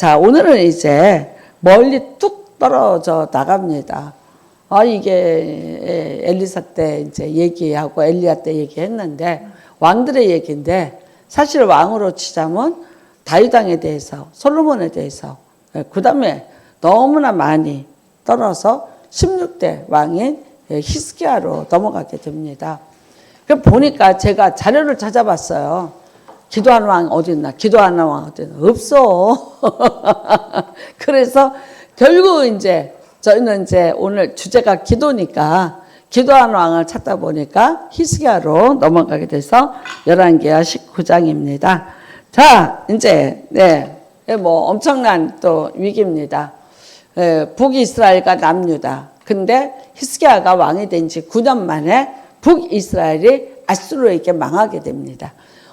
자, 오늘은 이제 멀리 뚝 떨어져 나갑니다. 이게 엘리사 때 이제 얘기하고 엘리야 때 얘기했는데 왕들의 얘기인데 사실 왕으로 치자면 다윗 왕에 대해서 솔로몬에 대해서 그 다음에 너무나 많이 떨어서 16대 왕인 히스기야로 넘어가게 됩니다. 그 보니까 제가 자료를 찾아봤어요. 기도하는 왕 어디 있나? 기도하는 왕 어디 있나? 없어. 그래서 결국 이제 저희는 이제 오늘 주제가 기도니까 기도하는 왕을 찾다 보니까 히스기야로 넘어가게 돼서 11개와 19장입니다. 자, 이제 뭐 엄청난 또 위기입니다. 북이스라엘과 남유다. 근데 히스기야가 왕이 된 지 9년 만에 북이스라엘이 아수르에게 망하게 됩니다.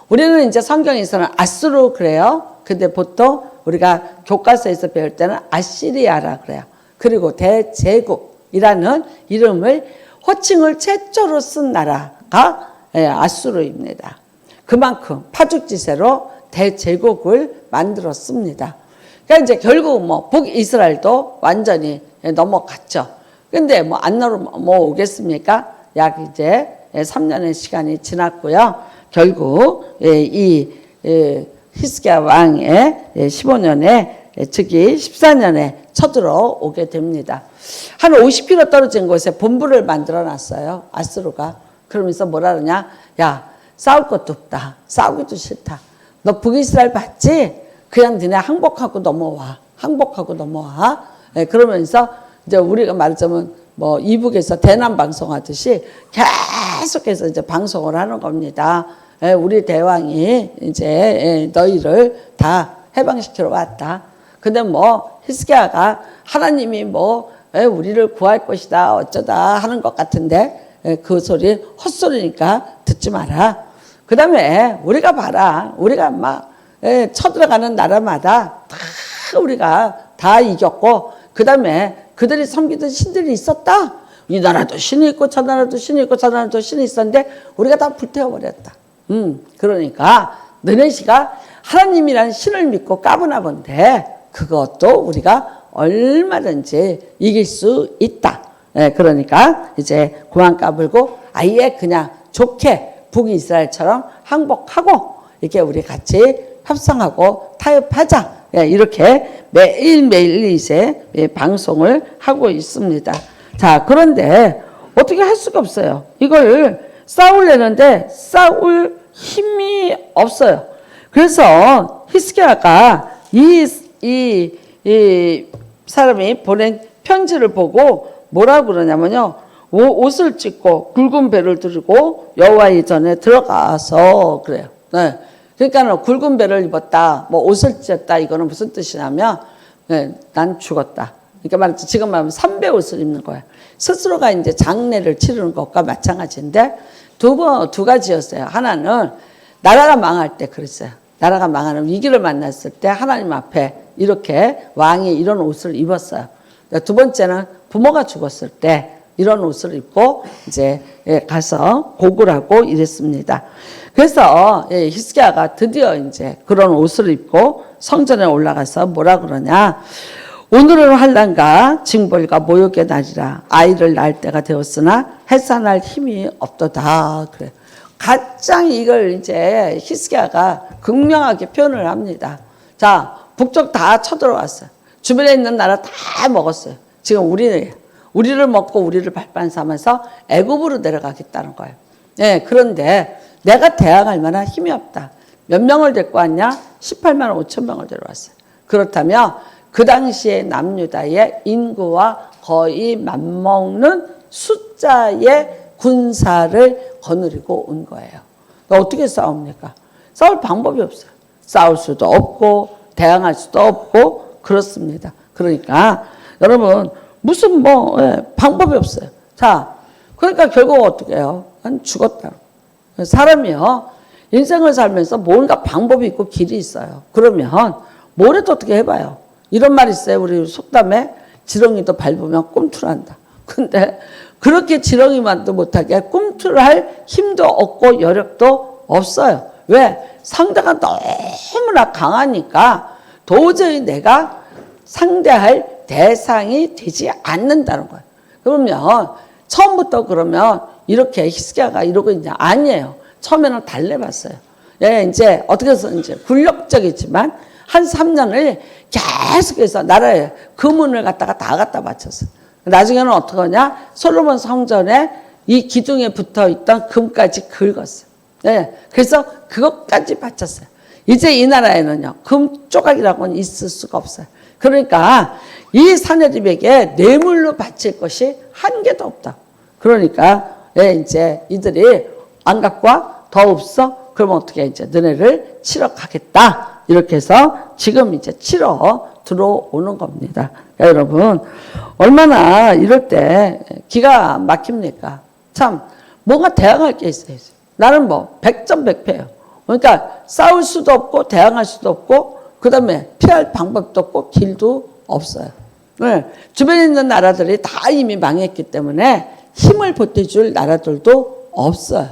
우리는 이제 성경에서는 아수르 그래요. 근데 보통 우리가 교과서에서 배울 때는 아시리아라 그래요. 그리고 대제국이라는 이름을 호칭을 최초로 쓴 나라가 아수르입니다. 그만큼 파죽지세로 대제국을 만들었습니다. 그러니까 이제 결국 뭐 북이스라엘도 완전히 넘어갔죠. 근데 뭐 안 넘어오겠습니까? 약 이제 3년의 시간이 지났고요. 결국 이 히스기야 왕의 15년에 즉위 14년에 쳐들어오게 됩니다. 한 50km 떨어진 곳에 본부를 만들어 놨어요. 아수르가. 그러면서 뭐라 그러냐? 야, 싸울 것도 없다. 싸우기도 싫다. 너 북이스라엘 봤지? 그냥 너네 항복하고 넘어와. 항복하고 넘어와. 그러면서 이제 우리가 말하자면 뭐 이북에서 대남 방송하듯이 계속해서 이제 방송을 하는 겁니다. 우리 대왕이 이제 너희를 다 해방시키러 왔다. 근데 뭐 히스기야가 하나님이 뭐 우리를 구할 것이다 어쩌다 하는 것 같은데 그 소리 헛소리니까 듣지 마라. 그 다음에 우리가 봐라. 우리가 막 쳐들어가는 나라마다 다 우리가 다 이겼고 그 다음에 그들이 섬기던 신들이 있었다. 이 나라도 신이 있고 저 나라도 신이 있고 저 나라도 신이 있었는데 우리가 다 불태워버렸다. 그러니까 너네시가 하나님이란 신을 믿고 까부나 본데 그것도 우리가 얼마든지 이길 수 있다. 그러니까 이제 그만 까불고 아예 그냥 좋게 북이스라엘처럼 항복하고 이렇게 우리 같이 협상하고 타협하자. 이렇게 매일매일 이제 방송을 하고 있습니다. 자, 그런데 어떻게 할 수가 없어요. 이걸 싸우려는데 싸울 힘이 없어요. 그래서 히스기야가 이 사람이 보낸 편지를 보고 뭐라고 그러냐면요. 옷을 찢고 굵은 배를 들고 여호와의 전에 들어가서 그래요. 네. 그러니까 굵은 배를 입었다, 뭐 옷을 찢었다 이거는 무슨 뜻이냐면 난 죽었다. 그러니까 말하자면 지금 말하면 삼배 옷을 입는 거야. 스스로가 이제 장례를 치르는 것과 마찬가지인데 두 가지였어요. 하나는 나라가 망할 때 그랬어요. 나라가 망하는 위기를 만났을 때 하나님 앞에 이렇게 왕이 이런 옷을 입었어요. 두 번째는 부모가 죽었을 때 이런 옷을 입고 이제 가서 고구를 하고 이랬습니다. 그래서 히스기야가 드디어 이제 그런 옷을 입고 성전에 올라가서 뭐라 그러냐? 오늘은 환난과 징벌과 모욕의 날이라 아이를 낳을 때가 되었으나 해산할 힘이 없도다. 그래. 가장 이걸 이제 히스기야가 극명하게 표현을 합니다. 자, 북쪽 다 쳐들어왔어요. 주변에 있는 나라 다 먹었어요. 지금 우리를 먹고 우리를 발판 삼아서 애굽으로 내려가겠다는 거예요. 그런데 내가 대항할 만한 힘이 없다. 몇 명을 데리고 왔냐? 18만 5천 명을 데려왔어요. 그렇다면 그 당시에 남유다의 인구와 거의 맞먹는 숫자의 군사를 거느리고 온 거예요. 어떻게 싸웁니까? 싸울 방법이 없어요. 싸울 수도 없고 대항할 수도 없고 그렇습니다. 그러니까 여러분 무슨 방법이 없어요. 자, 그러니까 결국 어떻게 해요? 난 죽었다. 사람이요 인생을 살면서 뭔가 방법이 있고 길이 있어요. 그러면 뭐라도 어떻게 해봐요. 이런 말 있어요. 우리 속담에 지렁이도 밟으면 꿈틀한다. 근데 그렇게 지렁이만도 못하게 꿈틀할 힘도 없고 여력도 없어요. 왜? 상대가 너무나 강하니까 도저히 내가 상대할 대상이 되지 않는다는 거예요. 그러면 처음부터 그러면 이렇게 히스기야가 이러고 있냐? 아니에요. 처음에는 달래봤어요. 예, 이제 어떻게 해서 이제 굴욕적이지만 한 3년을 계속해서 나라에 금은을 갖다가 다 갖다 바쳤어요. 나중에는 어떻게 하냐? 솔로몬 성전에 이 기둥에 붙어 있던 금까지 긁었어요. 예, 그래서 그것까지 바쳤어요. 이제 이 나라에는요, 금 조각이라고는 있을 수가 없어요. 그러니까 이 사내립에게 뇌물로 바칠 것이 한 개도 없다. 그러니까 예, 이제 이들이 안 갖고 와? 더 없어? 그러면 어떻게 이제 너네를 치러 가겠다. 이렇게 해서 지금 이제 치러 들어오는 겁니다. 그러니까 여러분, 얼마나 이럴 때 기가 막힙니까? 참, 뭔가 대항할 게 있어요. 나는 뭐 100점 100패예요. 그러니까 싸울 수도 없고 대항할 수도 없고 그 다음에 피할 방법도 없고 길도 없어요. 네. 주변에 있는 나라들이 다 이미 망했기 때문에 힘을 보태줄 나라들도 없어요.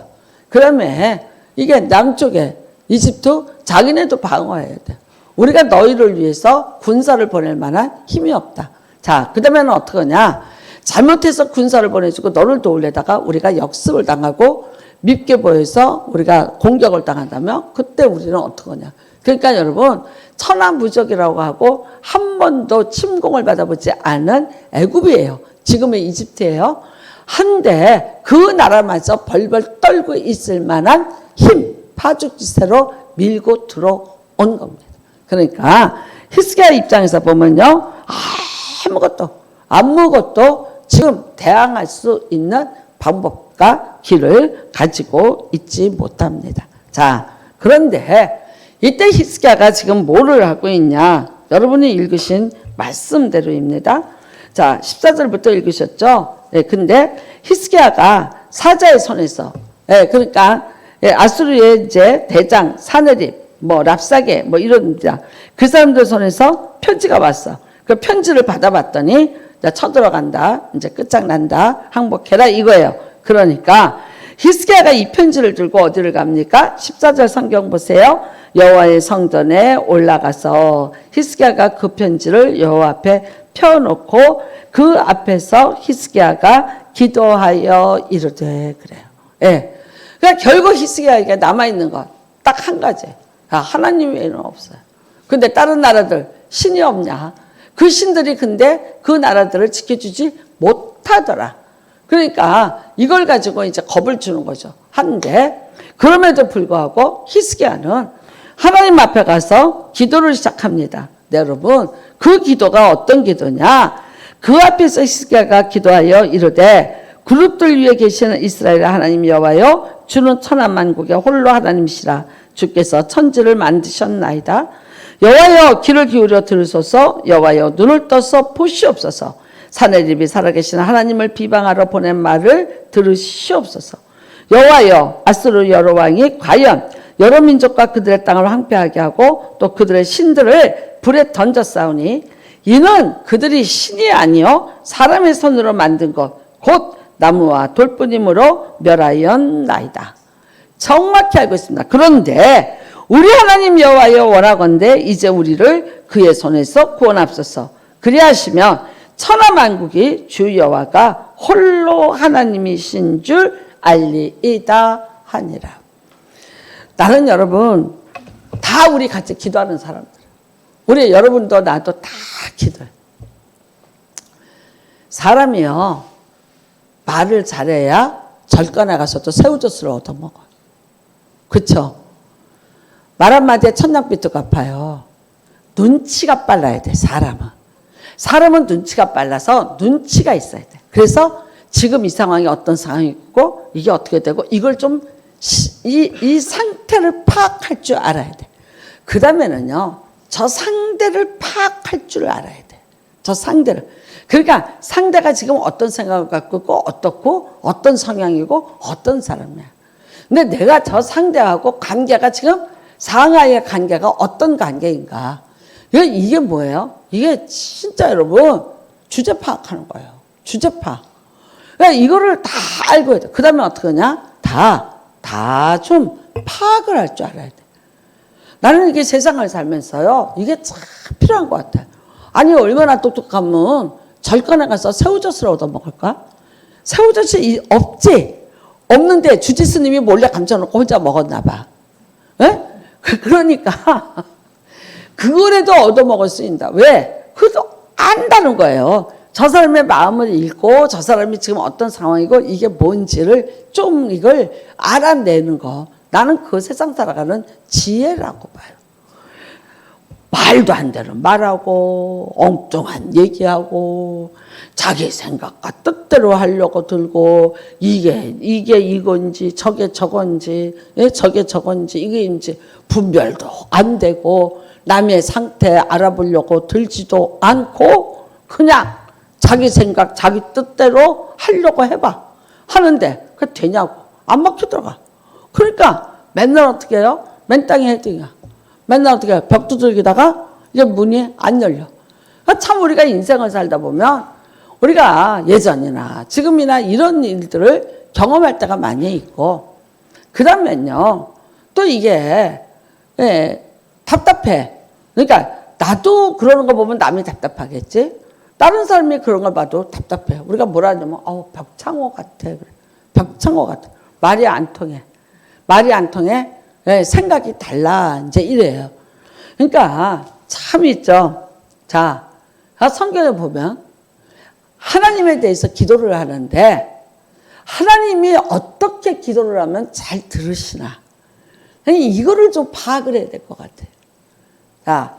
그다음에 이게 남쪽에 이집트 자기네도 방어해야 돼. 우리가 너희를 위해서 군사를 보낼 만한 힘이 없다. 자, 그 다음에는 어떻게 하냐. 잘못해서 군사를 보내주고 너를 도우려다가 우리가 역습을 당하고 밉게 보여서 우리가 공격을 당한다면 그때 우리는 어떻게 하냐. 그러니까 여러분, 천하무적이라고 하고 한 번도 침공을 받아보지 않은 애굽이에요. 지금의 이집트예요. 한데 그 나라마저 벌벌 떨고 있을 만한 힘, 파죽지세로 밀고 들어온 겁니다. 그러니까 히스기야 입장에서 보면요, 아무것도 지금 대항할 수 있는 방법과 길을 가지고 있지 못합니다. 자, 그런데 이때 히스기야가 지금 뭐를 하고 있냐? 여러분이 읽으신 말씀대로입니다. 자, 14절부터 읽으셨죠? 예, 근데 히스기야가 사자의 손에서, 예, 그러니까 예, 아수르의 이제 대장 사네립, 뭐 랍사게, 뭐 이런 그 사람들 손에서 편지가 왔어. 그 편지를 받아봤더니 쳐들어간다, 이제 끝장난다, 항복해라 이거예요. 그러니까 히스기야가 이 편지를 들고 어디를 갑니까? 14절 성경 보세요. 여호와의 성전에 올라가서 히스기야가 그 편지를 여호와 앞에 펴놓고 그 앞에서 히스기야가 기도하여 이르되 그래요. 예. 그러니까 결국 히스기야에게 남아있는 건 딱 한 가지. 하나님 외에는 없어요. 근데 다른 나라들 신이 없냐? 그 신들이 근데 그 나라들을 지켜주지 못하더라. 그러니까 이걸 가지고 이제 겁을 주는 거죠. 한데 그럼에도 불구하고 히스기야는 하나님 앞에 가서 기도를 시작합니다. 네, 여러분, 그 기도가 어떤 기도냐? 그 앞에서 히스기야가 기도하여 이르되 그룹들 위에 계시는 이스라엘 하나님 여호와여, 주는 천하만국의 홀로 하나님이시라. 주께서 천지를 만드셨나이다. 여호와여, 귀를 기울여 들으소서. 여호와여, 눈을 떠서 보시옵소서. 사내립이 살아계신 하나님을 비방하러 보낸 말을 들으시옵소서. 여호와여, 아수르 여러 왕이 과연 여러 민족과 그들의 땅을 황폐하게 하고 또 그들의 신들을 불에 던져 싸우니 이는 그들이 신이 아니요 사람의 손으로 만든 것 곧 나무와 돌뿐이므로 멸하였나이다. 정확히 알고 있습니다. 그런데 우리 하나님 여호와여, 원하건대 이제 우리를 그의 손에서 구원하옵소서. 그리하시면 천하만국이 주 여호와가 홀로 하나님이신 줄 알리이다 하니라. 나는 여러분, 다 우리 같이 기도하는 사람들. 우리 여러분도 나도 다 기도해. 사람이요, 말을 잘해야 절간에 가서도 새우젓을 얻어먹어. 그쵸? 말 한마디에 천냥빚도 갚아요. 눈치가 빨라야 돼, 사람은. 사람은 눈치가 빨라서 눈치가 있어야 돼. 그래서 지금 이 상황이 어떤 상황이고 이게 어떻게 되고 이걸 좀 이 상태를 파악할 줄 알아야 돼. 그 다음에는요, 저 상대를 파악할 줄 알아야 돼. 저 상대를. 그러니까 상대가 지금 어떤 생각을 갖고 있고 어떻고 어떤 성향이고 어떤 사람이야. 근데 내가 저 상대하고 관계가 지금 상하의 관계가 어떤 관계인가. 이게 뭐예요? 이게 진짜 여러분 주제 파악하는 거예요. 주제 파악. 그러니까 이거를 다 알고 해야 돼. 그 다음에 어떻게 하냐? 다 좀 파악을 할 줄 알아야 돼. 나는 이게 세상을 살면서요, 이게 참 필요한 것 같아. 아니, 얼마나 똑똑하면 절간에 가서 새우젓을 얻어먹을까? 새우젓이 없지? 없는데 주지 스님이 몰래 감춰놓고 혼자 먹었나 봐. 에? 그러니까 그거라도 얻어먹을 수 있다. 왜? 그것도 안다는 거예요. 저 사람의 마음을 읽고 저 사람이 지금 어떤 상황이고 이게 뭔지를 좀 이걸 알아내는 거. 나는 그 세상 살아가는 지혜라고 봐요. 말도 안 되는 말하고 엉뚱한 얘기하고 자기 생각과 뜻대로 하려고 들고 이게 이건지 저게 저건지 저게 저건지 이게인지 분별도 안 되고 남의 상태 알아보려고 들지도 않고 그냥 자기 생각 자기 뜻대로 하려고 해봐 하는데 그게 되냐고 안 먹히더라고. 그러니까 맨날 어떻게 해요? 맨땅에 헤딩이야. 맨날 어떻게 해요? 벽 두들기다가 이제 문이 안 열려. 참 우리가 인생을 살다 보면 우리가 예전이나 지금이나 이런 일들을 경험할 때가 많이 있고 그 다음엔요 또 이게 답답해. 그러니까 나도 그러는 거 보면 남이 답답하겠지. 다른 사람이 그런 걸 봐도 답답해. 우리가 뭐라 하냐면 벽창호 같아. 그래. 벽창호 같아. 말이 안 통해. 말이 안 통해. 생각이 달라. 이제 이래요. 그러니까 참 있죠. 자, 성경에 보면 하나님에 대해서 기도를 하는데 하나님이 어떻게 기도를 하면 잘 들으시나. 이거를 좀 파악을 해야 될 것 같아요. 자,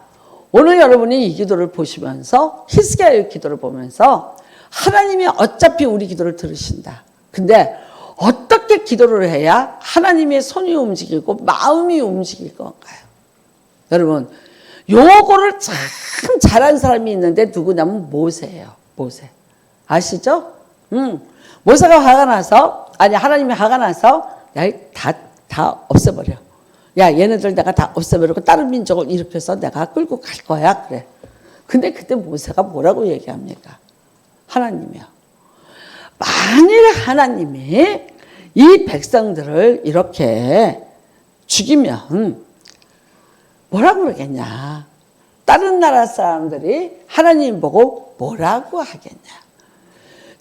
오늘 여러분이 이 기도를 보시면서 히스기야의 기도를 보면서 하나님이 어차피 우리 기도를 들으신다. 근데 어떻게 기도를 해야 하나님의 손이 움직이고 마음이 움직일 건가요? 여러분 요거를 참 잘한 사람이 있는데 누구냐면 모세예요. 모세. 아시죠? 모세가 화가 나서 하나님이 화가 나서 다 없애버려. 야 얘네들 내가 다 없애버리고 다른 민족을 일으켜서 내가 끌고 갈 거야. 그래. 근데 그때 모세가 뭐라고 얘기합니까? 하나님이요. 만일 하나님이 이 백성들을 이렇게 죽이면 뭐라고 그러겠냐. 다른 나라 사람들이 하나님 보고 뭐라고 하겠냐.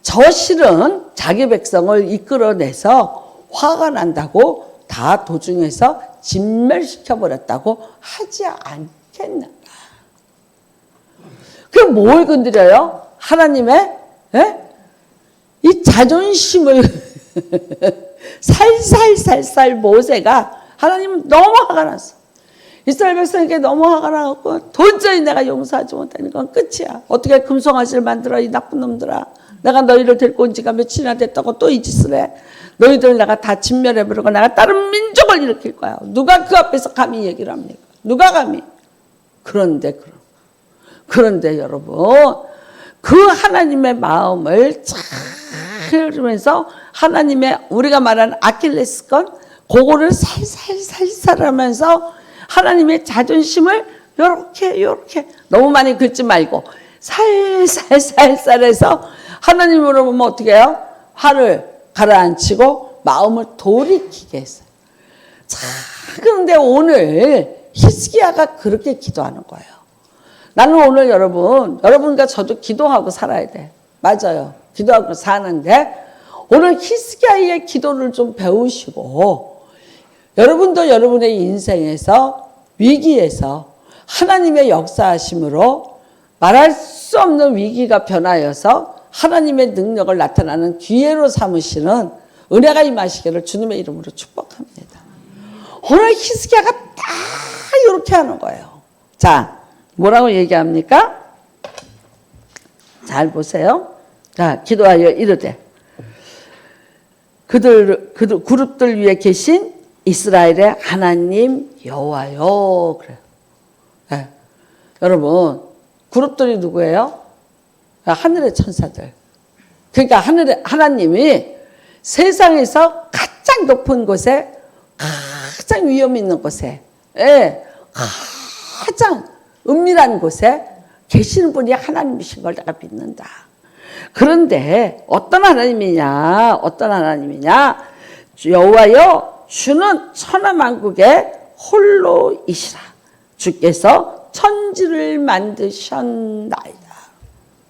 저 실은 자기 백성을 이끌어내서 화가 난다고 다 도중에서 진멸시켜버렸다고 하지 않겠는가. 그게 뭘 건드려요? 하나님의 이 자존심을 살살 모세가 하나님은 너무 화가 났어. 이스라엘 백성에게 너무 화가 나고 도저히 내가 용서하지 못하는 건 끝이야. 어떻게 금송아지를 만들어 이 나쁜 놈들아. 내가 너희를 데리고 온 지가 며칠이나 됐다고 또 이 짓을 해. 너희들 내가 다 진멸해버리고 내가 다른 민족을 일으킬 거야. 누가 그 앞에서 감히 얘기를 합니까? 누가 감히. 그런데 여러분 그 하나님의 마음을 잘 흐르면서 하나님의 우리가 말하는 아킬레스건 그거를 살살 하면서 하나님의 자존심을 요렇게 너무 많이 긁지 말고 살살 해서 하나님으로 보면 어떻게 해요? 화를 가라앉히고 마음을 돌이키게 했어요. 자, 그런데 오늘 히스기야가 그렇게 기도하는 거예요. 나는 오늘 여러분과 저도 기도하고 살아야 돼. 맞아요. 기도하고 사는데 오늘 히스기야의 기도를 좀 배우시고 여러분도 여러분의 인생에서 위기에서 하나님의 역사하심으로 말할 수 없는 위기가 변하여서 하나님의 능력을 나타나는 기회로 삼으시는 은혜가 임하시기를 주님의 이름으로 축복합니다. 오늘 히스기야가 딱 이렇게 하는 거예요. 자, 뭐라고 얘기합니까? 잘 보세요. 자, 기도하여 이르되 그룹들 위에 계신 이스라엘의 하나님 여호와요. 그래요. 네. 여러분, 그룹들이 누구예요? 하늘의 천사들. 그러니까 하나님이 세상에서 가장 높은 곳에, 가장 위험 있는 곳에, 가장 은밀한 곳에 계시는 분이 하나님이신 걸 내가 믿는다. 그런데 어떤 하나님이냐? 여호와여, 주는 천하만국의 홀로이시라. 주께서 천지를 만드셨나이다.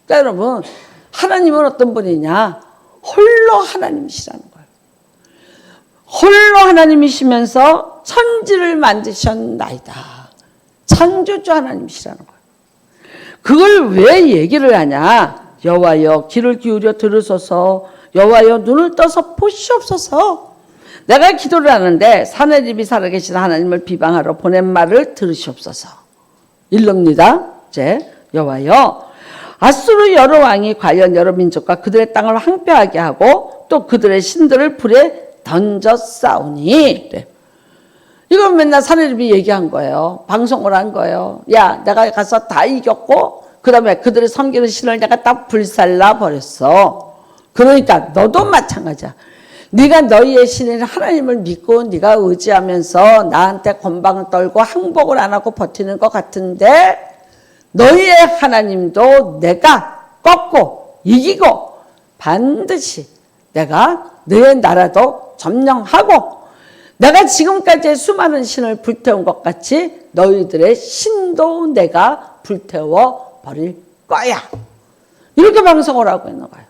그러니까 여러분, 하나님은 어떤 분이냐? 홀로 하나님이시라는 거예요. 홀로 하나님이시면서 천지를 만드셨나이다. 창조주 하나님이시라는 거예요. 그걸 왜 얘기를 하냐? 여호와여 귀를 기울여 들으소서. 여호와여 눈을 떠서 보시옵소서. 내가 기도를 하는데 사내립이 살아계신 하나님을 비방하러 보낸 말을 들으시옵소서. 일릅니다. 이제 여호와여 아수르 여러 왕이 과연 여러 민족과 그들의 땅을 황폐하게 하고 또 그들의 신들을 불에 던져 싸우니. 그래. 이건 맨날 사내립이 얘기한 거예요. 방송을 한 거예요. 야, 내가 가서 다 이겼고 그 다음에 그들의 섬기는 신을 내가 다 불살라 버렸어. 그러니까 너도 마찬가지야. 네가 너희의 신인 하나님을 믿고 네가 의지하면서 나한테 건방을 떨고 항복을 안 하고 버티는 것 같은데 너희의 하나님도 내가 꺾고 이기고 반드시 내가 너희의 나라도 점령하고 내가 지금까지 수많은 신을 불태운 것 같이 너희들의 신도 내가 불태워 버릴 거야. 이렇게 방송을 하고 있는 거예요.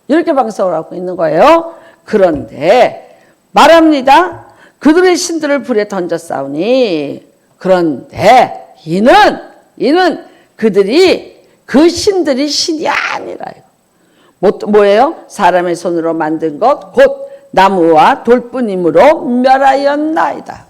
이렇게 방송을 하고 있는 거예요. 그런데 말합니다. 그들의 신들을 불에 던져 싸우니. 그런데 이는 그들이 그 신들이 신이 아니라. 뭐예요? 사람의 손으로 만든 것 곧 나무와 돌뿐이므로 멸하였나이다.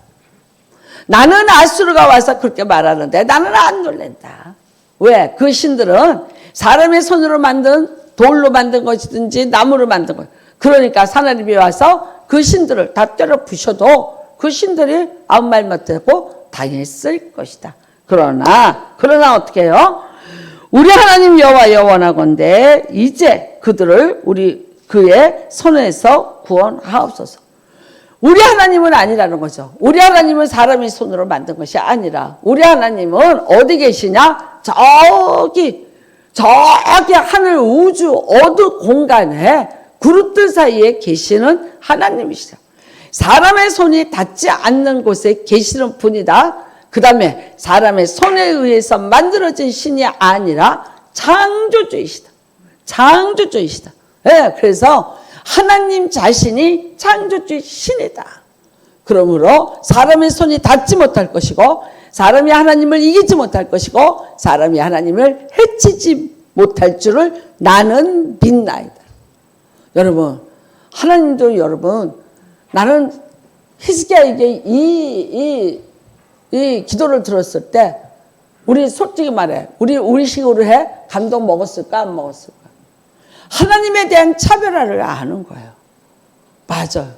나는 아수르가 와서 그렇게 말하는데 나는 안 놀란다. 왜? 그 신들은 사람의 손으로 만든 돌로 만든 것이든지 나무로 만든 것. 그러니까 사나림이 와서 그 신들을 다 때려 부셔도 그 신들이 아무 말 못하고 당했을 것이다. 그러나 어떻게 해요? 우리 하나님 여호와여 원하건대 이제 그들을 그의 손에서 구원하옵소서. 우리 하나님은 아니라는 거죠. 우리 하나님은 사람의 손으로 만든 것이 아니라 우리 하나님은 어디 계시냐? 저기 하늘 우주 어두 공간에 그룹들 사이에 계시는 하나님이시다. 사람의 손이 닿지 않는 곳에 계시는 분이다. 그 다음에 사람의 손에 의해서 만들어진 신이 아니라 창조주이시다. 창조주이시다. 네, 그래서 하나님 자신이 창조주의 신이다. 그러므로 사람의 손이 닿지 못할 것이고 사람이 하나님을 이기지 못할 것이고 사람이 하나님을 해치지 못할 줄을 나는 믿나이다. 여러분, 하나님도 여러분, 나는 히스기야에게 이 기도를 들었을 때 우리 솔직히 말해, 우리 식으로 해? 감동 먹었을까 안 먹었을까? 하나님에 대한 차별화를 아는 거예요. 맞아요.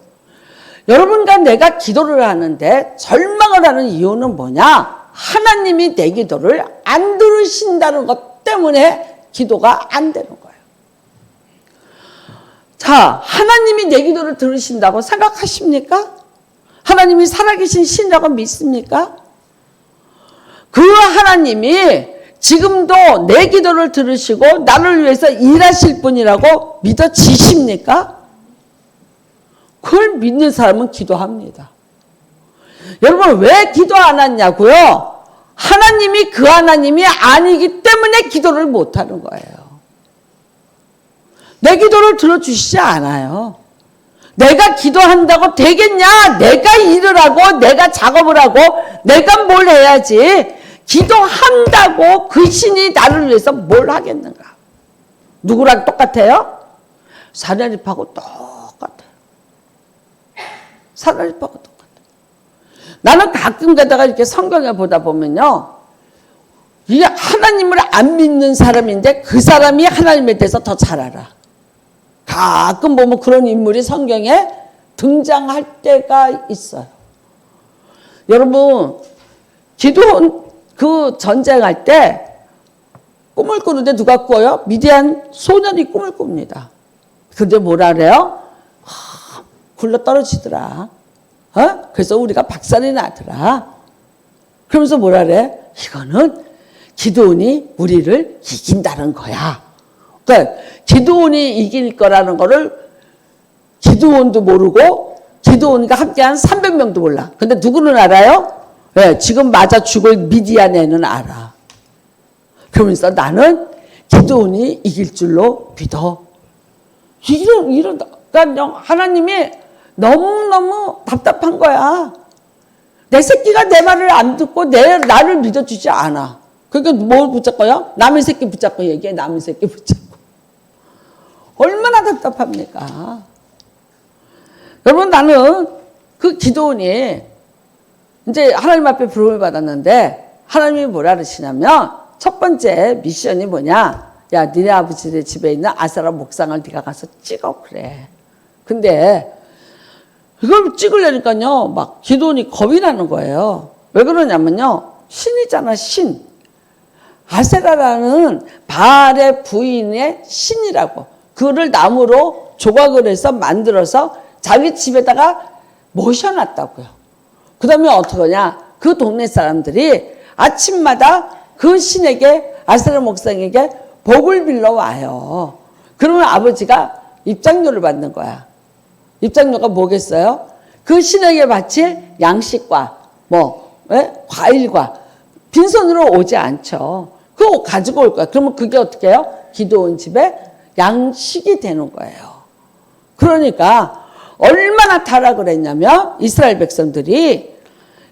여러분과 내가 기도를 하는데 절망을 하는 이유는 뭐냐? 하나님이 내 기도를 안 들으신다는 것 때문에 기도가 안 되는 거예요. 자, 하나님이 내 기도를 들으신다고 생각하십니까? 하나님이 살아계신 신이라고 믿습니까? 그 하나님이 지금도 내 기도를 들으시고 나를 위해서 일하실 분이라고 믿어지십니까? 그걸 믿는 사람은 기도합니다. 여러분, 왜 기도 안 하냐고요? 하나님이 그 하나님이 아니기 때문에 기도를 못하는 거예요. 내 기도를 들어주시지 않아요. 내가 기도한다고 되겠냐? 내가 일을 하고 내가 작업을 하고 내가 뭘 해야지. 기도한다고 그 신이 나를 위해서 뭘 하겠는가? 누구랑 똑같아요? 사나립하고 똑같아요. 사나립하고 똑같아요. 나는 가끔 가다가 이렇게 성경에 보다 보면요, 이게 하나님을 안 믿는 사람인데 그 사람이 하나님에 대해서 더 잘 알아. 가끔 보면 그런 인물이 성경에 등장할 때가 있어요. 여러분, 기도원 그 전쟁할 때 꿈을 꾸는데 누가 꿔요? 미디안 소년이 꿈을 꿉니다. 근데 뭐라 그래요? 굴러 떨어지더라. 그래서 우리가 박살이 나더라. 그러면서 뭐라 그래? 이거는 기드온이 우리를 이긴다는 거야. 그러니까 기드온이 이길 거라는 거를 기드온도 모르고 기드온과 함께한 300명도 몰라. 근데 누구는 알아요? 네, 지금 맞아 죽을 미디안 애는 알아. 그러면서 나는 기드온이 이길 줄로 믿어. 그러니까 하나님이 너무너무 답답한 거야. 내 새끼가 내 말을 안 듣고 나를 믿어주지 않아. 그러니까 뭘 붙잡고요? 남의 새끼 붙잡고 얘기해. 남의 새끼 붙잡고. 얼마나 답답합니까? 여러분, 나는 그 기드온이 이제 하나님 앞에 부름을 받았는데 하나님이 뭐라 그러시냐면 첫 번째 미션이 뭐냐? 야, 니네 아버지의 집에 있는 아세라 목상을 네가 가서 찍어 그래. 근데 이걸 찍으려니까요, 막 기드온이 겁이 나는 거예요. 왜 그러냐면요, 신이잖아, 신. 아세라라는 바알의 부인의 신이라고. 그거를 나무로 조각을 해서 만들어서 자기 집에다가 모셔놨다고요. 그 다음에 어떻게 하냐? 그 동네 사람들이 아침마다 그 신에게, 아세라 목상에게 복을 빌러 와요. 그러면 아버지가 입장료를 받는 거야. 입장료가 뭐겠어요? 그 신에게 바칠 양식과 과일과 빈손으로 오지 않죠. 그거 가지고 올 거야. 그러면 그게 어떻게 해요? 기드온 집에 양식이 되는 거예요. 그러니까 얼마나 타락을 했냐면 이스라엘 백성들이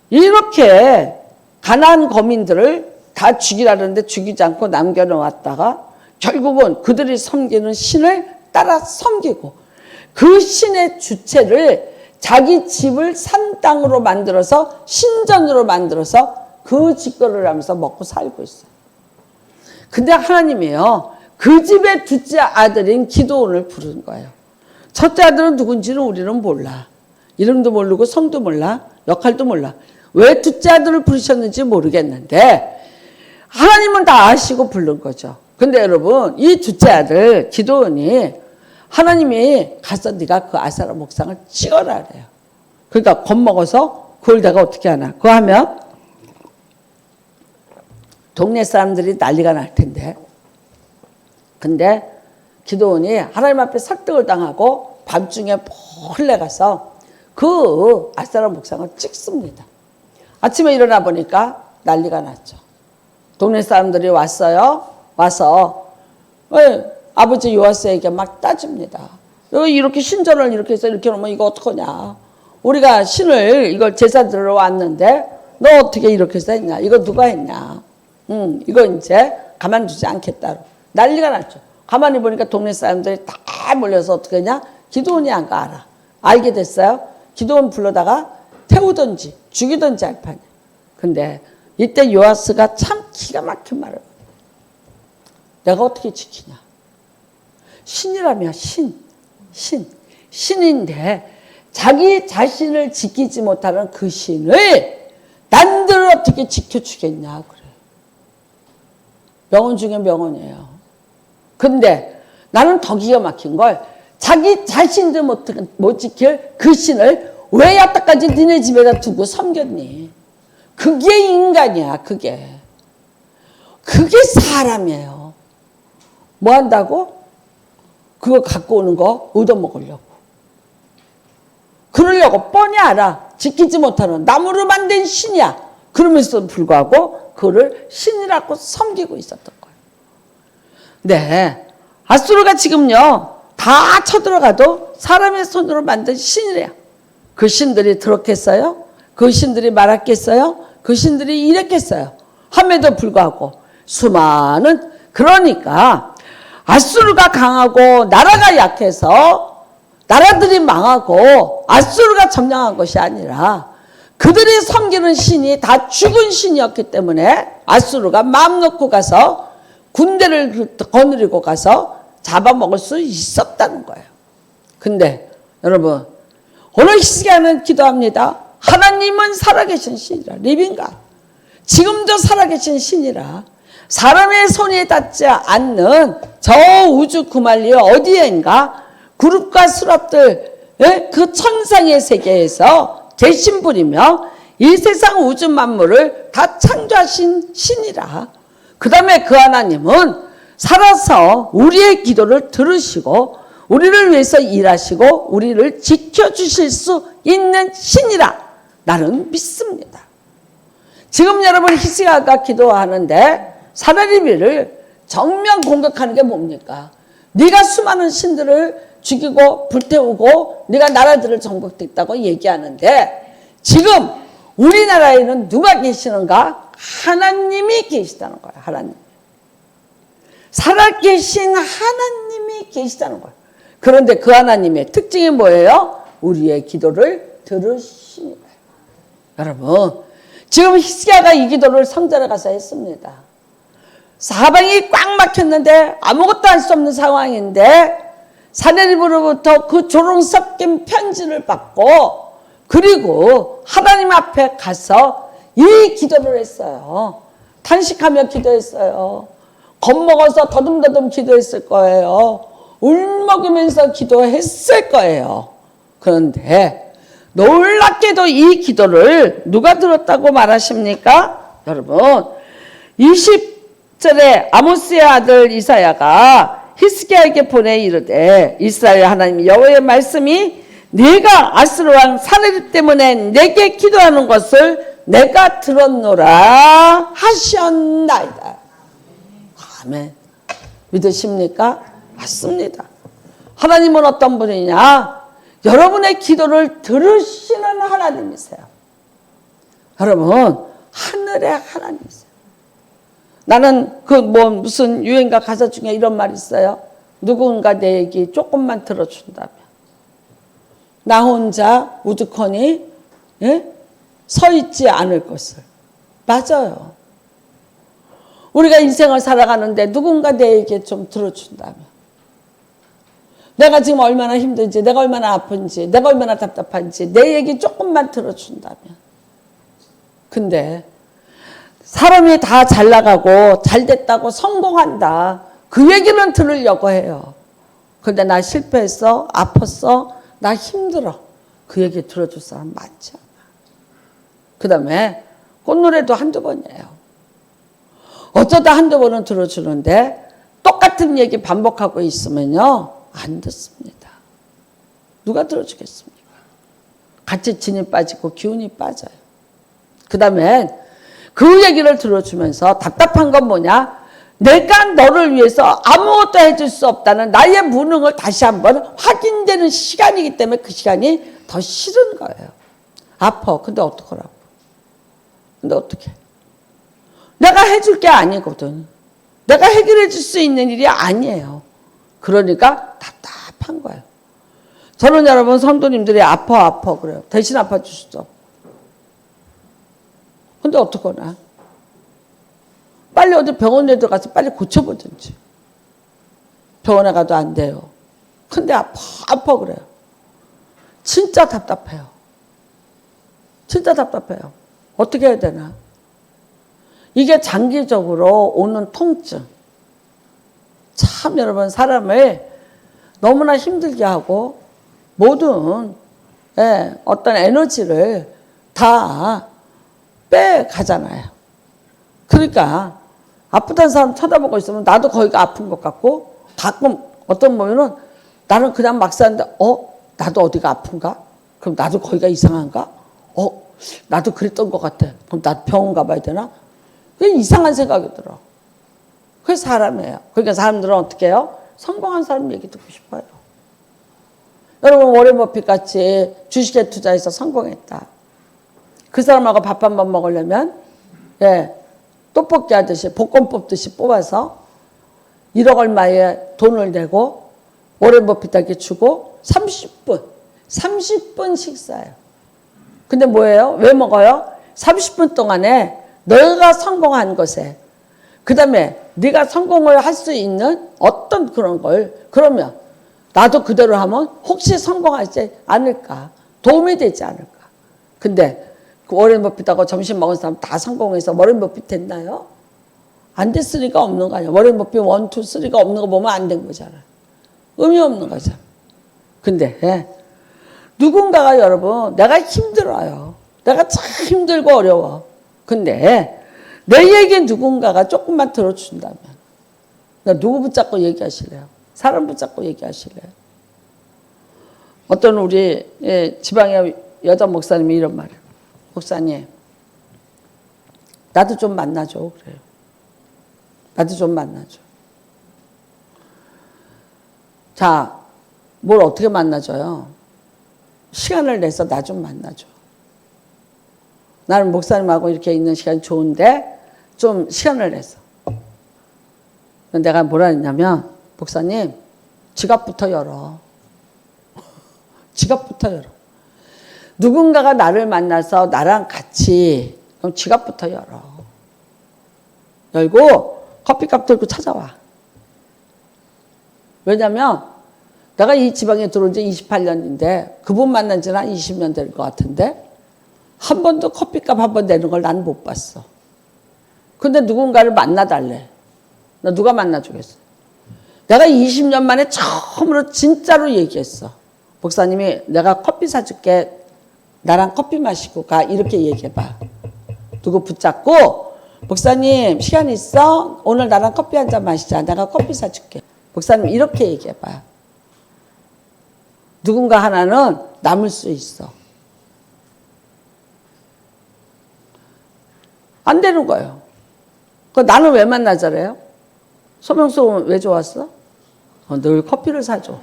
이렇게 가나안 거민들을 다 죽이라는데 죽이지 않고 남겨놓았다가 결국은 그들이 섬기는 신을 따라 섬기고 그 신의 주체를 자기 집을 산 땅으로 만들어서 신전으로 만들어서 그 짓거리를 하면서 먹고 살고 있어요. 근데 하나님이요, 그 집의 둘째 아들인 기드온을 부른 거예요. 첫째 아들은 누군지는 우리는 몰라. 이름도 모르고 성도 몰라. 역할도 몰라. 왜 둘째 아들을 부르셨는지 모르겠는데 하나님은 다 아시고 부른 거죠. 근데 여러분, 이 둘째 아들 기드온이 하나님이 가서 네가 그 아세라 목상을 찍어라 그래요. 그러니까 겁먹어서 그걸 내가 어떻게 하나. 그거 하면 동네 사람들이 난리가 날 텐데. 근데 기드온이 하나님 앞에 설득을 당하고 밤중에 몰래 가서 그 아세라 목상을 찍습니다. 아침에 일어나 보니까 난리가 났죠. 동네 사람들이 왔어요. 와서 아버지 요아스에게 막 따집니다. 이렇게 신전을 이렇게 해서 이렇게 놓으면 이거 어떡하냐. 우리가 신을 이걸 제사 들으러 왔는데 너 어떻게 이렇게 해서 했냐. 이거 누가 했냐. 이거 이제 가만두지 않겠다. 난리가 났죠. 가만히 보니까 동네 사람들이 다 몰려서 어떻게 했냐. 기드온이 안 가 알아. 알게 됐어요. 기드온 불러다가 태우든지 죽이든지 할 판이야. 근데 이때 요아스가 참 기가 막힌 말을. 내가 어떻게 지키냐. 신이라며 신인데 자기 자신을 지키지 못하는 그 신을 남들을 어떻게 지켜주겠냐 그래. 명언 중에 명언이에요. 근데 나는 더 기가 막힌 걸 자기 자신도 못 지킬 그 신을 왜 여태까지 니네 집에다 두고 섬겼니? 그게 인간이야. 그게 사람이에요. 뭐 한다고? 그거 갖고 오는 거 얻어먹으려고. 그러려고 뻔히 알아. 지키지 못하는 나무로 만든 신이야. 그러면서도 불구하고 그거를 신이라고 섬기고 있었던 거예요. 네, 아수르가 지금요 다 쳐들어가도 사람의 손으로 만든 신이래요. 그 신들이 들었겠어요? 그 신들이 말았겠어요? 그 신들이 이랬겠어요? 함에도 불구하고 수많은, 그러니까 아수르가 강하고 나라가 약해서 나라들이 망하고 아수르가 점령한 것이 아니라 그들이 섬기는 신이 다 죽은 신이었기 때문에 아수르가 마음 놓고 가서 군대를 거느리고 가서 잡아먹을 수 있었다는 거예요. 근데 여러분, 오늘 이 시간은 기도합니다. 하나님은 살아계신 신이라, 리빙가. 지금도 살아계신 신이라 사람의 손에 닿지 않는 저 우주 구만리 어디엔가 그룹과 수랍들, 그 천상의 세계에서 계신 분이며 이 세상 우주 만물을 다 창조하신 신이라. 그 다음에 그 하나님은 살아서 우리의 기도를 들으시고 우리를 위해서 일하시고 우리를 지켜주실 수 있는 신이라 나는 믿습니다. 지금 여러분 히스기야가 기도하는데 사나리비를 정면 공격하는 게 뭡니까? 네가 수많은 신들을 죽이고 불태우고 네가 나라들을 정복했다고 얘기하는데 지금 우리나라에는 누가 계시는가? 하나님이 계시다는 거예요. 하나님. 살아계신 하나님이 계시다는 거예요. 그런데 그 하나님의 특징이 뭐예요? 우리의 기도를 들으시는 거예요. 여러분, 지금 히스기야가 이 기도를 성전에 가서 했습니다. 사방이 꽉 막혔는데 아무것도 할 수 없는 상황인데 사내립으로부터 그 조롱 섞인 편지를 받고 그리고 하나님 앞에 가서 이 기도를 했어요. 탄식하며 기도했어요. 겁먹어서 더듬더듬 기도했을 거예요. 울먹이면서 기도했을 거예요. 그런데 놀랍게도 이 기도를 누가 들었다고 말하십니까? 여러분 20절에 아모스의 아들 이사야가 히스기야에게 보내 이르되 이스라엘 하나님 여호와의 말씀이 네가 아스루 왕 사내립 때문에 내게 기도하는 것을 내가 들었노라 하셨나이다. 아멘. 믿으십니까? 맞습니다. 하나님은 어떤 분이냐? 여러분의 기도를 들으시는 하나님이세요. 여러분 하늘의 하나님이세요. 나는 무슨 유행가 가사 중에 이런 말이 있어요. 누군가 내 얘기 조금만 들어준다면 나 혼자 우두커니 서 있지 않을 것을. 맞아요. 우리가 인생을 살아가는데 누군가 내 얘기 좀 들어준다면 내가 지금 얼마나 힘든지 내가 얼마나 아픈지 내가 얼마나 답답한지 내 얘기 조금만 들어준다면. 근데 사람이 다 잘 나가고 잘 됐다고 성공한다. 그 얘기는 들으려고 해요. 근데 나 실패했어. 아팠어. 나 힘들어. 그 얘기 들어줄 사람 많지 않아. 그 다음에 꽃노래도 한두 번이에요. 어쩌다 한두 번은 들어주는데 똑같은 얘기 반복하고 있으면요. 안 듣습니다. 누가 들어주겠습니까? 같이 진이 빠지고 기운이 빠져요. 그 다음에 그 얘기를 들어주면서 답답한 건 뭐냐? 내가 너를 위해서 아무것도 해줄 수 없다는 나의 무능을 다시 한번 확인되는 시간이기 때문에 그 시간이 더 싫은 거예요. 아파. 근데 어떡하라고. 근데 어떡해. 내가 해줄 게 아니거든. 내가 해결해 줄 수 있는 일이 아니에요. 그러니까 답답한 거예요. 저는 여러분 성도님들이 아파 그래요. 대신 아파줄 수도 없고. 근데 어떡하나. 빨리 어디 병원에 들어가서 빨리 고쳐보든지. 병원에 가도 안 돼요. 근데 아파 그래요. 진짜 답답해요. 진짜 답답해요. 어떻게 해야 되나. 이게 장기적으로 오는 통증. 참 여러분 사람을 너무나 힘들게 하고 모든 어떤 에너지를 다 빼가잖아요. 그러니까 아프다는 사람 쳐다보고 있으면 나도 거기가 아픈 것 같고 가끔 어떤 보면은 나는 그냥 막 사는데 나도 어디가 아픈가? 그럼 나도 거기가 이상한가? 나도 그랬던 것 같아. 그럼 나도 병원 가봐야 되나? 그게 이상한 생각이 들어. 그게 사람이에요. 그러니까 사람들은 어떻게 해요? 성공한 사람 얘기 듣고 싶어요. 여러분 워렌 버핏 같이 주식에 투자해서 성공했다. 그 사람하고 밥 한 번 먹으려면 떡볶이 하듯이 복권 뽑듯이 뽑아서 1억 얼마의 돈을 내고 워렌 버핏에게 주고 30분 식사예요. 근데 뭐예요? 왜 먹어요? 30분 동안에 너가 성공한 것에 그 다음에 네가 성공을 할 수 있는 어떤 그런 걸 그러면 나도 그대로 하면 혹시 성공하지 않을까? 도움이 되지 않을까? 근데 그 워렌 버핏하고 점심 먹은 사람 다 성공해서 워렌 버핏 됐나요? 안 됐으니까 없는 거 아니야. 워렌 버핏 1, 2, 3가 없는 거 보면 안 된 거잖아. 의미 없는 거잖아. 근데 누군가가 여러분 내가 힘들어요. 내가 참 힘들고 어려워. 근데 내 얘기 누군가가 조금만 들어준다면 누구 붙잡고 얘기하실래요? 사람 붙잡고 얘기하실래요? 어떤 우리 지방의 여자 목사님이 이런 말이에요. 목사님 나도 좀 만나줘. 그래요. 나도 좀 만나줘. 자, 뭘 어떻게 만나줘요? 시간을 내서 나 좀 만나줘. 나는 목사님하고 이렇게 있는 시간이 좋은데 좀 시간을 내서. 내가 뭐라 했냐면, 목사님, 지갑부터 열어. 지갑부터 열어. 누군가가 나를 만나서 나랑 같이, 그럼 지갑부터 열어. 열고 커피값 들고 찾아와. 왜냐면 내가 이 지방에 들어온 지 28년인데 그분 만난 지는 한 20년 될 것 같은데 한 번도 커피값 한 번 내는 걸 난 못 봤어. 근데 누군가를 만나달래. 나 누가 만나주겠어? 내가 20년 만에 처음으로 진짜로 얘기했어. 목사님이 내가 커피 사줄게. 나랑 커피 마시고 가. 이렇게 얘기해봐. 누구 붙잡고 목사님 시간 있어? 오늘 나랑 커피 한 잔 마시자. 내가 커피 사줄게. 목사님 이렇게 얘기해봐. 누군가 하나는 남을 수 있어. 안 되는 거예요. 나는 왜 만나자래요? 소명수 왜 좋았어? 늘 커피를 사줘.